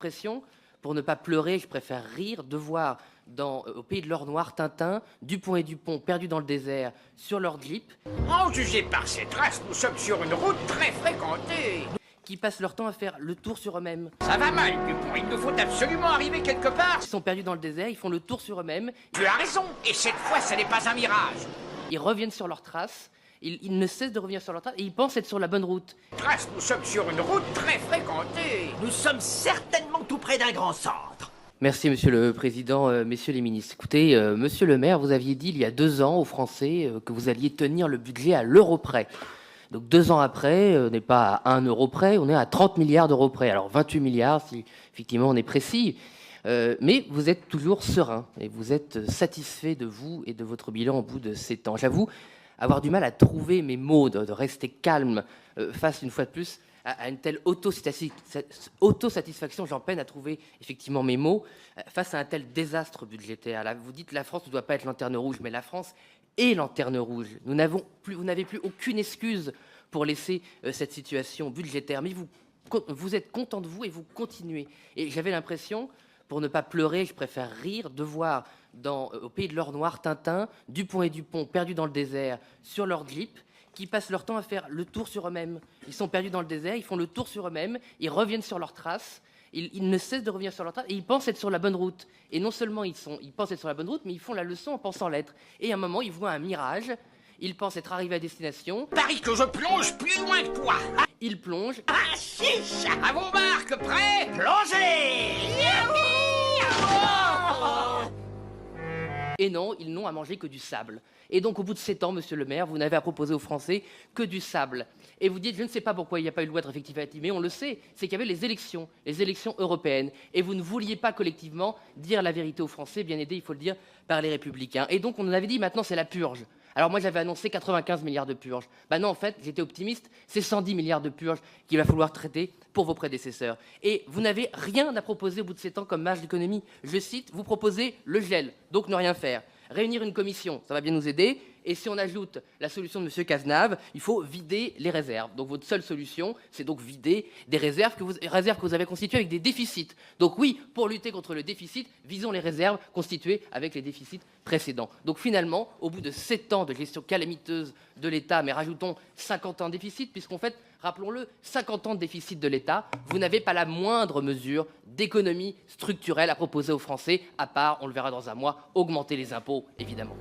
Pression, pour ne pas pleurer, je préfère rire, de voir au pays de l'or noir, Tintin, Dupont et Dupont perdus dans le désert sur leur Jeep, En jugé par ces traces, nous sommes sur une route très fréquentée. qui passent leur temps à faire le tour sur eux-mêmes. Ça va mal, Dupont, il nous faut absolument arriver quelque part. Ils sont perdus dans le désert, ils font le tour sur eux-mêmes, Tu as raison, et cette fois, ce n'est pas un mirage. ils reviennent sur leurs traces, ils ne cessent de revenir sur leurs traces et ils pensent être sur la bonne route. Traces, nous sommes sur une route très fréquentée. Nous sommes certainement tout près d'un grand centre. Merci Monsieur le Président, Messieurs les ministres. Écoutez, Monsieur le maire, vous aviez dit il y a 2 ans aux Français que vous alliez tenir le budget à l'euro près. Donc 2 ans après, on n'est pas à 1 euro près, on est à 30 milliards d'euros près. Alors 28 milliards si effectivement on est précis. Mais vous êtes toujours serein et vous êtes satisfait de vous et de votre bilan au bout de 7 ans. J'avoue avoir du mal à trouver mes mots, de rester calme face une fois de plus à une telle autosatisfaction. J'en peine à trouver effectivement mes mots face à un tel désastre budgétaire. Là, vous dites la France ne doit pas être lanterne rouge, mais la France est lanterne rouge. Vous n'avez plus aucune excuse pour laisser cette situation budgétaire. Mais vous êtes content de vous et vous continuez. Et j'avais l'impression, pour ne pas pleurer, je préfère rire, de voir au pays de l'or noir, Tintin, Dupont et Dupont perdus dans le désert sur leur Jeep, qui passent leur temps à faire le tour sur eux-mêmes. Ils sont perdus dans le désert, ils font le tour sur eux-mêmes, ils reviennent sur leurs traces, ils ne cessent de revenir sur leurs traces et ils pensent être sur la bonne route. Et non seulement ils pensent être sur la bonne route, mais ils font la leçon en pensant l'être. Et à un moment, ils voient un mirage, ils pensent être arrivés à destination, Parie que je plonge plus loin que toi. ils plongent, Ah, chiche. À vos marques, prêts? Plongez. et non, ils n'ont à manger que du sable. Et donc, au bout de 7 ans, monsieur le maire, vous n'avez à proposer aux Français que du sable. Et vous dites, je ne sais pas pourquoi il n'y a pas eu de loi de rectificative, mais on le sait, c'est qu'il y avait les élections européennes. Et vous ne vouliez pas collectivement dire la vérité aux Français, bien aidés, il faut le dire, par les Républicains. Et donc, on nous avait dit, maintenant, c'est la purge. Alors moi, j'avais annoncé 95 milliards de purges. Ben non, en fait, j'étais optimiste, c'est 110 milliards de purges qu'il va falloir traiter pour vos prédécesseurs. Et vous n'avez rien à proposer au bout de 7 ans comme marge d'économie. Je cite, vous proposez le gel, donc ne rien faire. Réunir une commission, ça va bien nous aider. Et si on ajoute la solution de M. Cazenave, il faut vider les réserves. Donc votre seule solution, c'est donc vider des réserves que vous avez constituées avec des déficits. Donc oui, pour lutter contre le déficit, visons les réserves constituées avec les déficits précédents. Donc finalement, au bout de 7 ans de gestion calamiteuse de l'État, mais rajoutons 50 ans de déficit, puisqu'en fait, rappelons-le, 50 ans de déficit de l'État, vous n'avez pas la moindre mesure d'économie structurelle à proposer aux Français, à part, on le verra dans un mois, augmenter les impôts, évidemment.